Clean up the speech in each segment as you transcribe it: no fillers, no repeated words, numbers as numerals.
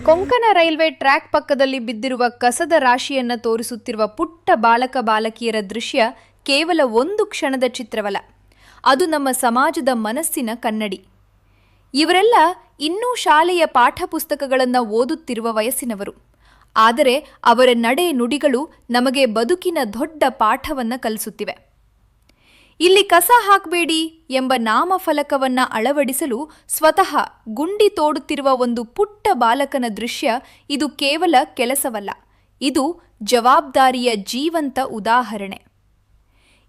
Konkan railway track ಪಕ್ಕದಲ್ಲಿ ಬಿದ್ದಿರುವ ಕಸದ ರಾಶಿಯನ್ನು ತೋರಿಸುತ್ತಿರುವ ಪುಟ್ಟ ಬಾಲಕ ಬಾಲಕಿಯರ ದೃಶ್ಯ ಕೇವಲ ಒಂದು ಕ್ಷಣದ ಚಿತ್ರವಲ್ಲ, ಅದು ನಮ್ಮ ಸಮಾಜದ ಮನಸ್ಸಿನ ಕನ್ನಡಿ. ಇವರೆಲ್ಲ ಇನ್ನೂ ಶಾಲೆಯ ಪಾಠ ಪುಸ್ತಕಗಳನ್ನು ಓದುತ್ತಿರುವ ವಯಸ್ಸಿನವರು. ಆದರೆ ಅವರ ನಡೆ ನುಡಿಗಳು ನಮಗೆ ಬದುಕಿನ ದೊಡ್ಡ ಪಾಠವನ್ನು ಕಲಿಸುತ್ತಿವೆ. ಇಲ್ಲಿ ಕಸ ಹಾಕಬೇಡಿ ಎಂಬ ನಾಮಫಲಕವನ್ನು ಅಳವಡಿಸಲು ಸ್ವತಃ ಗುಂಡಿ ತೋಡುತ್ತಿರುವ ಒಂದು ಪುಟ್ಟ ಬಾಲಕನ ದೃಶ್ಯ ಇದು ಕೇವಲ ಕೆಲಸವಲ್ಲ, ಇದು ಜವಾಬ್ದಾರಿಯ ಜೀವಂತ ಉದಾಹರಣೆ.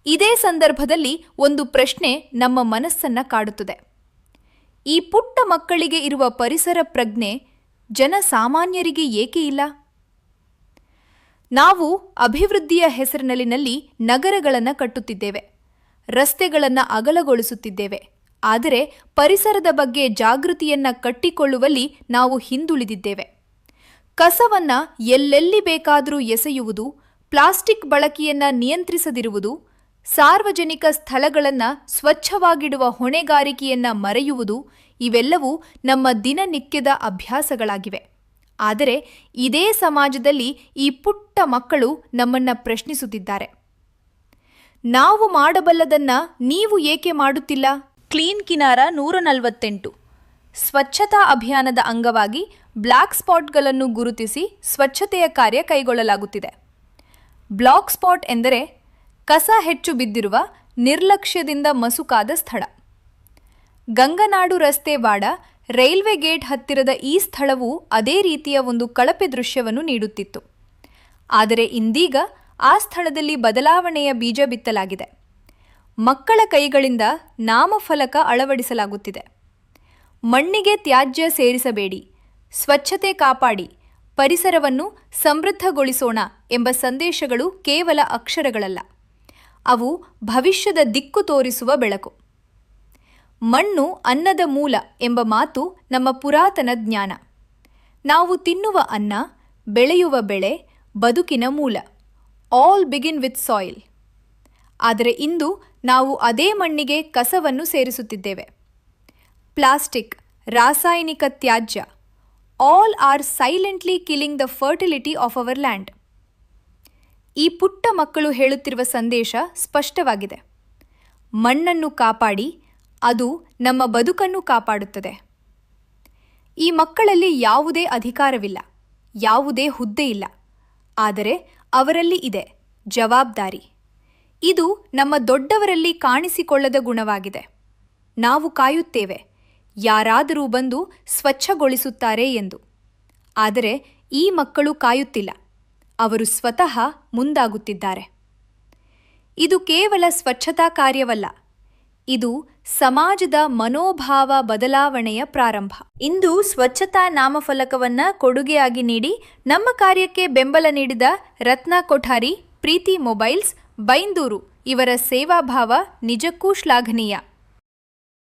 ಇದೇ ಸಂದರ್ಭದಲ್ಲಿ ಒಂದು ಪ್ರಶ್ನೆ ನಮ್ಮ ಮನಸ್ಸನ್ನು ಕಾಡುತ್ತದೆ. ಈ ಪುಟ್ಟ ಮಕ್ಕಳಿಗೆ ಇರುವ ಪರಿಸರ ಪ್ರಜ್ಞೆ ಜನಸಾಮಾನ್ಯರಿಗೆ ಏಕೆ ಇಲ್ಲ? ನಾವು ಅಭಿವೃದ್ಧಿಯ ಹೆಸರಿನಲ್ಲಿ ನಗರಗಳನ್ನು ಕಟ್ಟುತ್ತಿದ್ದೇವೆ, ರಸ್ತೆಗಳನ್ನು ಅಗಲಗೊಳಿಸುತ್ತಿದ್ದೇವೆ. ಆದರೆ ಪರಿಸರದ ಬಗ್ಗೆ ಜಾಗೃತಿಯನ್ನು ಕಟ್ಟಿಕೊಳ್ಳುವಲ್ಲಿ ನಾವು ಹಿಂದುಳಿದಿದ್ದೇವೆ. ಕಸವನ್ನು ಎಲ್ಲೆಲ್ಲಿ ಬೇಕಾದರೂ ಎಸೆಯುವುದು, ಪ್ಲಾಸ್ಟಿಕ್ ಬಳಕೆಯನ್ನು ನಿಯಂತ್ರಿಸದಿರುವುದು, ಸಾರ್ವಜನಿಕ ಸ್ಥಳಗಳನ್ನು ಸ್ವಚ್ಛವಾಗಿಡುವ ಹೊಣೆಗಾರಿಕೆಯನ್ನು ಮರೆಯುವುದು ಇವೆಲ್ಲವೂ ನಮ್ಮ ದಿನನಿತ್ಯದ ಅಭ್ಯಾಸಗಳಾಗಿವೆ. ಆದರೆ ಇದೇ ಸಮಾಜದಲ್ಲಿ ಈ ಪುಟ್ಟ ಮಕ್ಕಳು ನಮ್ಮನ್ನು ಪ್ರಶ್ನಿಸುತ್ತಿದ್ದಾರೆ. ನಾವು ಮಾಡಬಲ್ಲದನ್ನು ನೀವು ಏಕೆ ಮಾಡುತ್ತಿಲ್ಲ? ಕ್ಲೀನ್ ಕಿನಾರ 148 ಸ್ವಚ್ಛತಾ ಅಭಿಯಾನದ ಅಂಗವಾಗಿ ಬ್ಲ್ಯಾಕ್ ಸ್ಪಾಟ್ಗಳನ್ನು ಗುರುತಿಸಿ ಸ್ವಚ್ಛತೆಯ ಕಾರ್ಯ ಕೈಗೊಳ್ಳಲಾಗುತ್ತಿದೆ. ಬ್ಲಾಕ್ ಸ್ಪಾಟ್ ಎಂದರೆ ಕಸ ಹೆಚ್ಚು ಬಿದ್ದಿರುವ, ನಿರ್ಲಕ್ಷ್ಯದಿಂದ ಮಸುಕಾದ ಸ್ಥಳ. ಗಂಗನಾಡು ರಸ್ತೆ ವಾಡ ರೈಲ್ವೆ ಗೇಟ್ ಹತ್ತಿರದ ಈ ಸ್ಥಳವು ಅದೇ ರೀತಿಯ ಒಂದು ಕಳಪೆ ದೃಶ್ಯವನ್ನು ನೀಡುತ್ತಿತ್ತು. ಆದರೆ ಇಂದೀಗ ಆ ಸ್ಥಳದಲ್ಲಿ ಬದಲಾವಣೆಯ ಬೀಜ ಬಿತ್ತಲಾಗಿದೆ. ಮಕ್ಕಳ ಕೈಗಳಿಂದ ನಾಮಫಲಕ ಅಳವಡಿಸಲಾಗುತ್ತಿದೆ. ಮಣ್ಣಿಗೆ ತ್ಯಾಜ್ಯ ಸೇರಿಸಬೇಡಿ, ಸ್ವಚ್ಛತೆ ಕಾಪಾಡಿ, ಪರಿಸರವನ್ನು ಸಮೃದ್ಧಗೊಳಿಸೋಣ ಎಂಬ ಸಂದೇಶಗಳು ಕೇವಲ ಅಕ್ಷರಗಳಲ್ಲ, ಅವು ಭವಿಷ್ಯದ ದಿಕ್ಕು ತೋರಿಸುವ ಬೆಳಕು. ಮಣ್ಣು ಅನ್ನದ ಮೂಲ ಎಂಬ ಮಾತು ನಮ್ಮ ಪುರಾತನ ಜ್ಞಾನ. ನಾವು ತಿನ್ನುವ ಅನ್ನ, ಬೆಳೆಯುವ ಬೆಳೆ, ಬದುಕಿನ ಮೂಲ. All begin with soil. ಆದರೆ ಇಂದು ನಾವು ಅದೇ ಮಣ್ಣಿಗೆ ಕಸವನ್ನು ಸೇರಿಸುತ್ತಿದ್ದೇವೆ. ಪ್ಲಾಸ್ಟಿಕ್, ರಾಸಾಯನಿಕ ತ್ಯಾಜ್ಯ, all are silently killing the fertility of our land. ಈ ಪುಟ್ಟ ಮಕ್ಕಳು ಹೇಳುತ್ತಿರುವ ಸಂದೇಶ ಸ್ಪಷ್ಟವಾಗಿದೆ. ಮಣ್ಣನ್ನು ಕಾಪಾಡಿ, ಅದು ನಮ್ಮ ಬದುಕನ್ನು ಕಾಪಾಡುತ್ತದೆ. ಈ ಮಕ್ಕಳಲ್ಲಿ ಯಾವುದೇ ಅಧಿಕಾರವಿಲ್ಲ, ಯಾವುದೇ ಹುದ್ದೆ ಇಲ್ಲ, ಆದರೆ ಅವರಲ್ಲಿ ಇದೆ ಜವಾಬ್ದಾರಿ. ಇದು ನಮ್ಮ ದೊಡ್ಡವರಲ್ಲಿ ಕಾಣಿಸಿಕೊಳ್ಳದ ಗುಣವಾಗಿದೆ. ನಾವು ಕಾಯುತ್ತೇವೆ, ಯಾರಾದರೂ ಬಂದು ಸ್ವಚ್ಛಗೊಳಿಸುತ್ತಾರೆ ಎಂದು. ಆದರೆ ಈ ಮಕ್ಕಳು ಕಾಯುತ್ತಿಲ್ಲ, ಅವರು ಸ್ವತಃ ಮುಂದಾಗುತ್ತಿದ್ದಾರೆ. ಇದು ಕೇವಲ ಸ್ವಚ್ಛತಾ ಕಾರ್ಯವಲ್ಲ, ಇದು ಸಮಾಜದ ಮನೋಭಾವ ಬದಲಾವಣೆಯ ಪ್ರಾರಂಭ. ಇಂದು ಸ್ವಚ್ಛತಾ ನಾಮಫಲಕವನ್ನು ಕೊಡುಗೆಯಾಗಿ ನೀಡಿ ನಮ್ಮ ಕಾರ್ಯಕ್ಕೆ ಬೆಂಬಲ ನೀಡಿದ ರತ್ನ ಕೊಠಾರಿ, ಪ್ರೀತಿ ಮೊಬೈಲ್ಸ್, ಬೈಂದೂರು ಇವರ ಸೇವಾಭಾವ ನಿಜಕ್ಕೂ ಶ್ಲಾಘನೀಯ.